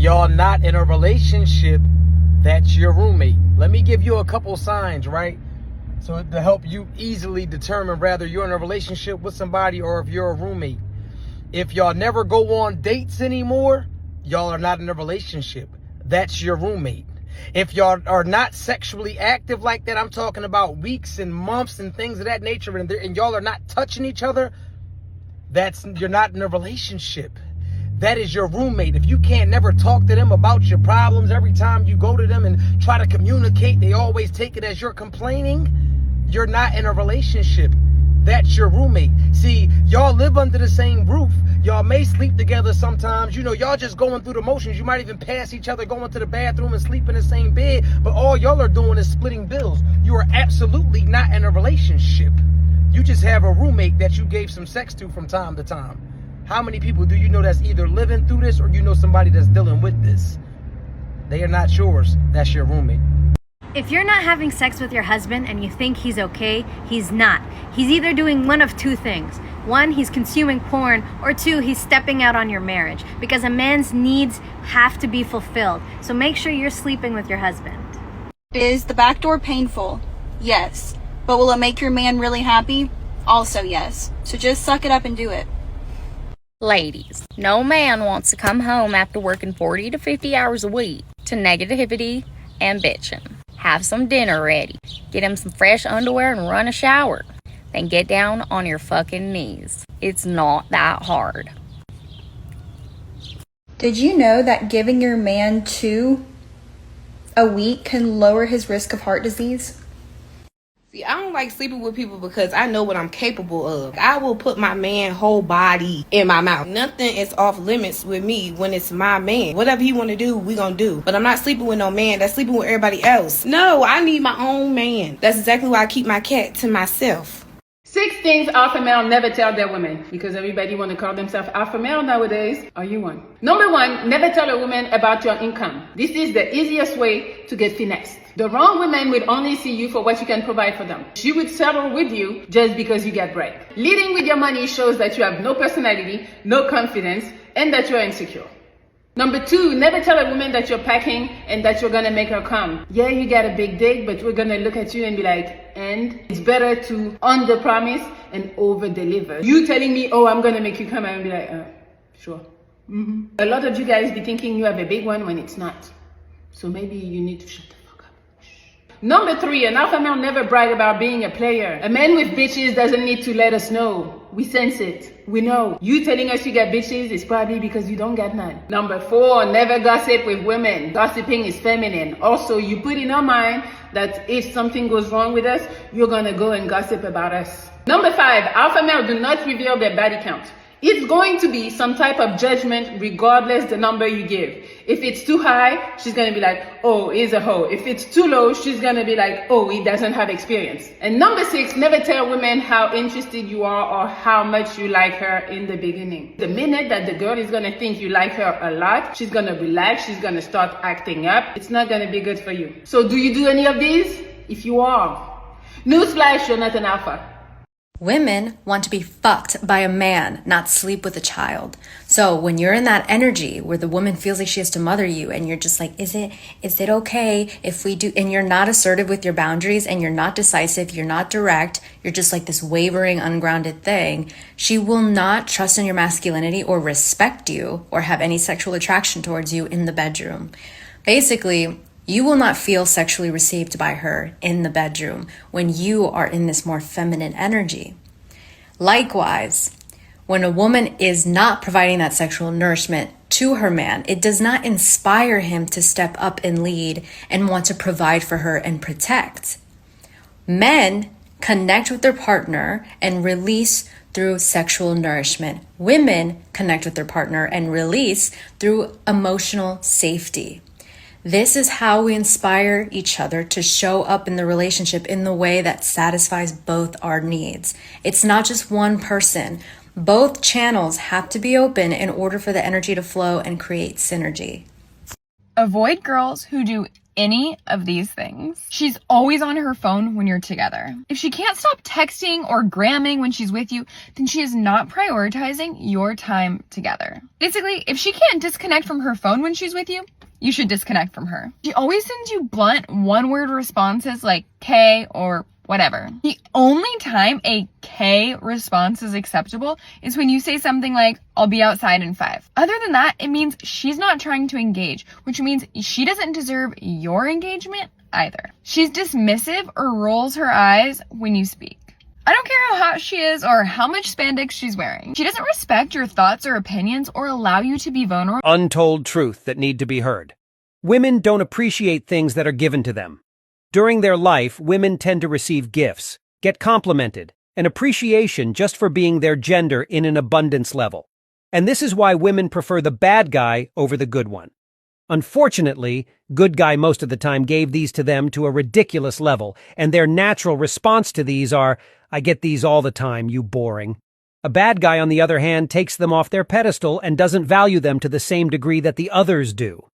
y'all not in a relationship, that's your roommate. Let me give you a couple signs, right? So to help you easily determine whether you're in a relationship with somebody or if you're a roommate. If y'all never go on dates anymore, y'all are not in a relationship. That's your roommate. If y'all are not sexually active like that, I'm talking about weeks and months and things of that nature, and y'all are not touching each other, you're not in a relationship. That is your roommate. If you can't never talk to them about your problems, every time you go to them and try to communicate, they always take it as you're complaining, you're not in a relationship. That's your roommate. See, y'all live under the same roof. Y'all may sleep together sometimes. You know, y'all just going through the motions. You might even pass each other going to the bathroom and sleep in the same bed. But all y'all are doing is splitting bills. You are absolutely not in a relationship. You just have a roommate that you gave some sex to from time to time. How many people do you know that's either living through this or you know somebody that's dealing with this? They are not yours. That's your roommate. If you're not having sex with your husband and you think he's okay, he's not. He's either doing one of two things. One, he's consuming porn, or two, he's stepping out on your marriage, because a man's needs have to be fulfilled. So make sure you're sleeping with your husband. Is the back door painful? Yes. But will it make your man really happy? Also yes. So just suck it up and do it. Ladies, no man wants to come home after working 40 to 50 hours a week to negativity and bitching. Have some dinner ready. Get him some fresh underwear and run a shower. Then get down on your fucking knees. It's not that hard. Did you know that giving your man 2 a week can lower his risk of heart disease? See, I don't like sleeping with people because I know what I'm capable of. I will put my man's whole body in my mouth. Nothing is off limits with me when it's my man. Whatever he want to do, we gonna do. But I'm not sleeping with no man that's sleeping with everybody else. No, I need my own man. That's exactly why I keep my cat to myself. 6 things alpha male never tell their women, because everybody want to call themselves alpha male nowadays. Are you one? Number 1, never tell a woman about your income. This is the easiest way to get finessed. The wrong woman would only see you for what you can provide for them. She would settle with you just because you get bread. Leading with your money shows that you have no personality, no confidence, and that you're insecure. Number 2, never tell a woman that you're packing and that you're gonna make her come. Yeah, you got a big dick, but we're gonna look at you and be like, and it's better to under promise and over deliver. You telling me, oh, I'm gonna make you come, and be like, sure. A lot of you guys be thinking you have a big one when it's not. So maybe you need to shut the fuck up. Number 3, an alpha male never brag about being a player. A man with bitches doesn't need to let us know. We sense it. We know. You telling us you got bitches is probably because you don't got none. Number 4, never gossip with women. Gossiping is feminine. Also, you put in our mind that if something goes wrong with us, you're gonna go and gossip about us. Number 5, alpha male do not reveal their body count. It's going to be some type of judgment regardless the number you give. If it's too high, she's going to be like, oh, he's a hoe. If it's too low, she's going to be like, oh, he doesn't have experience. And number 6, never tell women how interested you are or how much you like her in the beginning. The minute that the girl is going to think you like her a lot, she's going to relax, she's going to start acting up. It's not going to be good for you. So do you do any of these? If you are, newsflash, you're not an alpha. Women want to be fucked by a man, not sleep with a child. So when you're in that energy where the woman feels like she has to mother you and you're just like, is it okay if we do, and you're not assertive with your boundaries and you're not decisive, you're not direct, you're just like this wavering, ungrounded thing, she will not trust in your masculinity or respect you or have any sexual attraction towards you in the bedroom. Basically, you will not feel sexually received by her in the bedroom when you are in this more feminine energy. Likewise, when a woman is not providing that sexual nourishment to her man, it does not inspire him to step up and lead and want to provide for her and protect. Men connect with their partner and release through sexual nourishment. Women connect with their partner and release through emotional safety. This is how we inspire each other to show up in the relationship in the way that satisfies both our needs. It's not just one person. Both channels have to be open in order for the energy to flow and create synergy. Avoid girls who do any of these things. She's always on her phone when you're together. If she can't stop texting or gramming when she's with you, then she is not prioritizing your time together. Basically, if she can't disconnect from her phone when she's with you, you should disconnect from her. She always sends you blunt, one-word responses like K or whatever. The only time a K response is acceptable is when you say something like, I'll be outside in 5. Other than that, it means she's not trying to engage, which means she doesn't deserve your engagement either. She's dismissive or rolls her eyes when you speak. I don't care how hot she is or how much spandex she's wearing. She doesn't respect your thoughts or opinions or allow you to be vulnerable. Untold truth that need to be heard. Women don't appreciate things that are given to them. During their life, women tend to receive gifts, get complimented, and appreciation just for being their gender in an abundance level. And this is why women prefer the bad guy over the good one. Unfortunately, good guy most of the time gave these to them to a ridiculous level, and their natural response to these are, I get these all the time, you boring. A bad guy, on the other hand, takes them off their pedestal and doesn't value them to the same degree that the others do.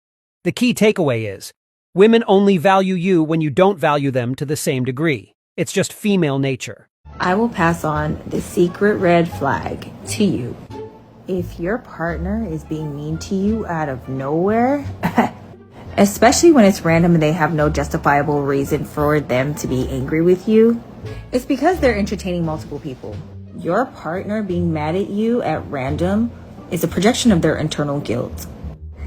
The key takeaway is, women only value you when you don't value them to the same degree. It's just female nature. I will pass on the secret red flag to you. If your partner is being mean to you out of nowhere, especially when it's random and they have no justifiable reason for them to be angry with you, it's because they're entertaining multiple people. Your partner being mad at you at random is a projection of their internal guilt.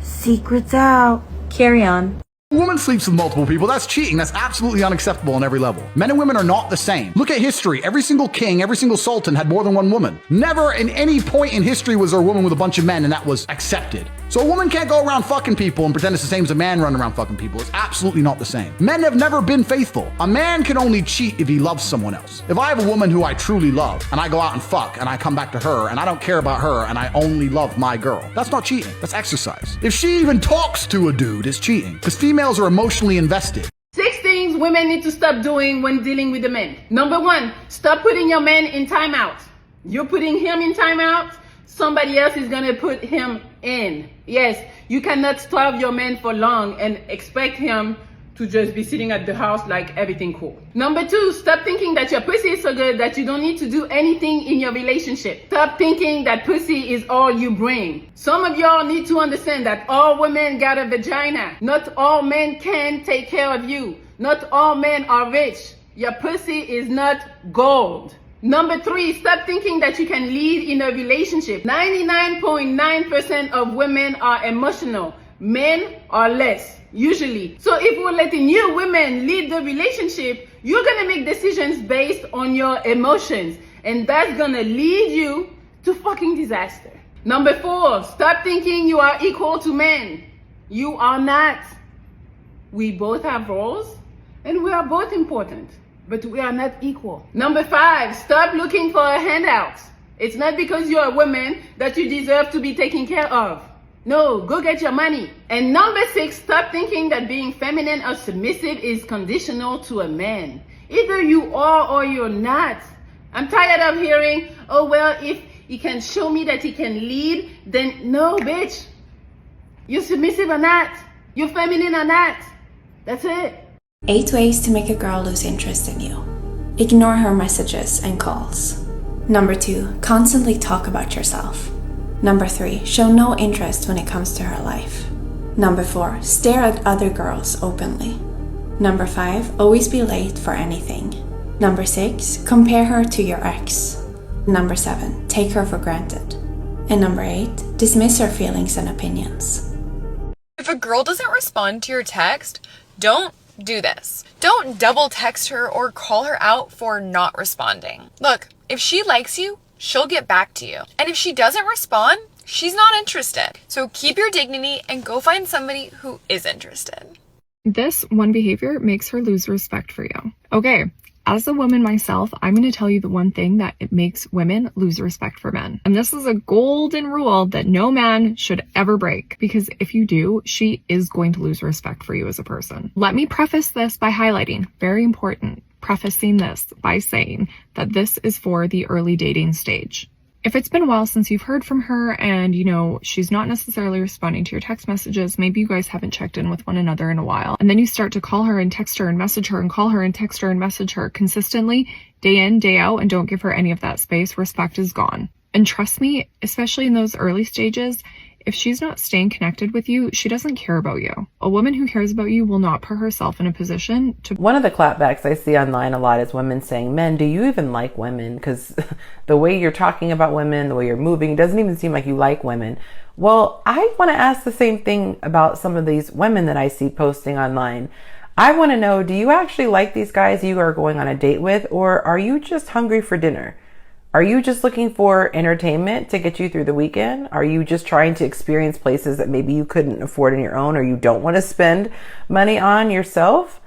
Secrets out. Carry on. A woman sleeps with multiple people, that's cheating. That's absolutely unacceptable on every level. Men and women are not the same. Look at history. Every single king, every single sultan had more than one woman. Never in any point in history was there a woman with a bunch of men and that was accepted. So a woman can't go around fucking people and pretend it's the same as a man running around fucking people. It's absolutely not the same. Men have never been faithful. A man can only cheat if he loves someone else. If I have a woman who I truly love and I go out and fuck and I come back to her and I don't care about her and I only love my girl, that's not cheating. That's exercise. If she even talks to a dude, it's cheating. Because females are emotionally invested. 6 things women need to stop doing when dealing with the men. Number 1, stop putting your man in timeout. You're putting him in timeout, somebody else is gonna put him in. Yes, you cannot starve your man for long and expect him to just be sitting at the house like everything cool. Number 2, stop thinking that your pussy is so good that you don't need to do anything in your relationship. Stop thinking that pussy is all you bring. Some of y'all need to understand that all women got a vagina. Not all men can take care of you. Not all men are rich. Your pussy is not gold. Number 3, stop thinking that you can lead in a relationship. 99.9% of women are emotional. Men are less, usually. So if we're letting you women lead the relationship, you're gonna make decisions based on your emotions. And that's gonna lead you to fucking disaster. Number 4, stop thinking you are equal to men. You are not. We both have roles and we are both important, but we are not equal. Number 5, stop looking for a handout. It's not because you're a woman that you deserve to be taken care of. No, go get your money. And number 6, stop thinking that being feminine or submissive is conditional to a man. Either you are or you're not. I'm tired of hearing, oh well, if he can show me that he can lead, then no, bitch. You're submissive or not. You're feminine or not. That's it. 8 ways to make a girl lose interest in you. Ignore her messages and calls. Number 2, constantly talk about yourself. Number 3, show no interest when it comes to her life. Number 4, stare at other girls openly. Number 5, always be late for anything. Number 6, compare her to your ex. Number 7, take her for granted. And number 8, dismiss her feelings and opinions. If a girl doesn't respond to your text, don't do this. Don't double text her or call her out for not responding. Look, if she likes you, she'll get back to you. And if she doesn't respond, she's not interested. So keep your dignity and go find somebody who is interested. This one behavior makes her lose respect for you. Okay, as a woman myself, I'm going to tell you the one thing that it makes women lose respect for men. And this is a golden rule that no man should ever break, because if you do, she is going to lose respect for you as a person. Let me preface this by highlighting, very important, prefacing this by saying that this is for the early dating stage. If it's been a while since you've heard from her and, she's not necessarily responding to your text messages, maybe you guys haven't checked in with one another in a while, and then you start to call her and text her and message her and call her and text her and message her consistently, day in, day out, and don't give her any of that space, respect is gone. And trust me, especially in those early stages, if she's not staying connected with you, she doesn't care about you. A woman who cares about you will not put herself in a position to... One of the clapbacks I see online a lot is women saying, men, do you even like women? Because the way you're talking about women, the way you're moving, it doesn't even seem like you like women. Well, I want to ask the same thing about some of these women that I see posting online. I want to know, do you actually like these guys you are going on a date with, or are you just hungry for dinner? Are you just looking for entertainment to get you through the weekend? Are you just trying to experience places that maybe you couldn't afford on your own, or you don't want to spend money on yourself?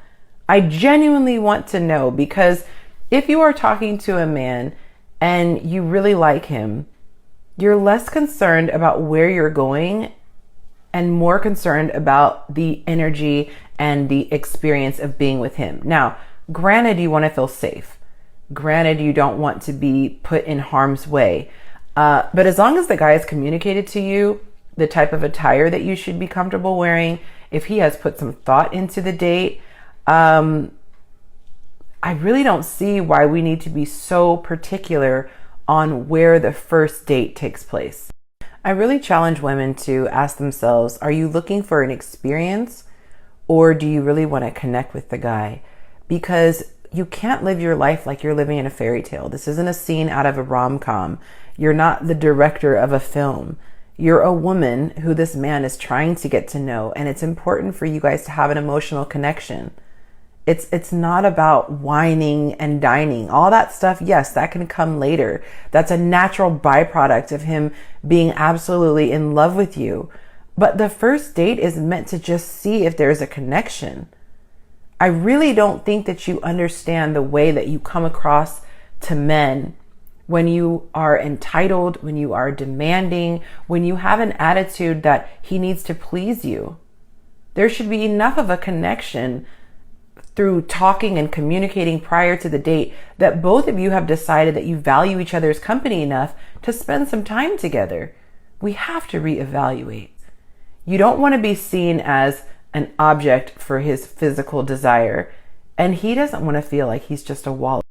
I genuinely want to know, because if you are talking to a man and you really like him, you're less concerned about where you're going and more concerned about the energy and the experience of being with him. Now, granted, you want to feel safe. Granted, you don't want to be put in harm's way. But as long as the guy has communicated to you the type of attire that you should be comfortable wearing, if he has put some thought into the date, I really don't see why we need to be so particular on where the first date takes place. I really challenge women to ask themselves, are you looking for an experience, or do you really want to connect with the guy? Because you can't live your life like you're living in a fairy tale. This isn't a scene out of a rom-com. You're not the director of a film. You're a woman who this man is trying to get to know, and it's important for you guys to have an emotional connection. It's not about whining and dining. All that stuff, yes, that can come later. That's a natural byproduct of him being absolutely in love with you. But the first date is meant to just see if there's a connection. I really don't think that you understand the way that you come across to men when you are entitled, when you are demanding, when you have an attitude that he needs to please you. There should be enough of a connection through talking and communicating prior to the date that both of you have decided that you value each other's company enough to spend some time together. We have to reevaluate. You don't want to be seen as an object for his physical desire, and he doesn't want to feel like he's just a wallet.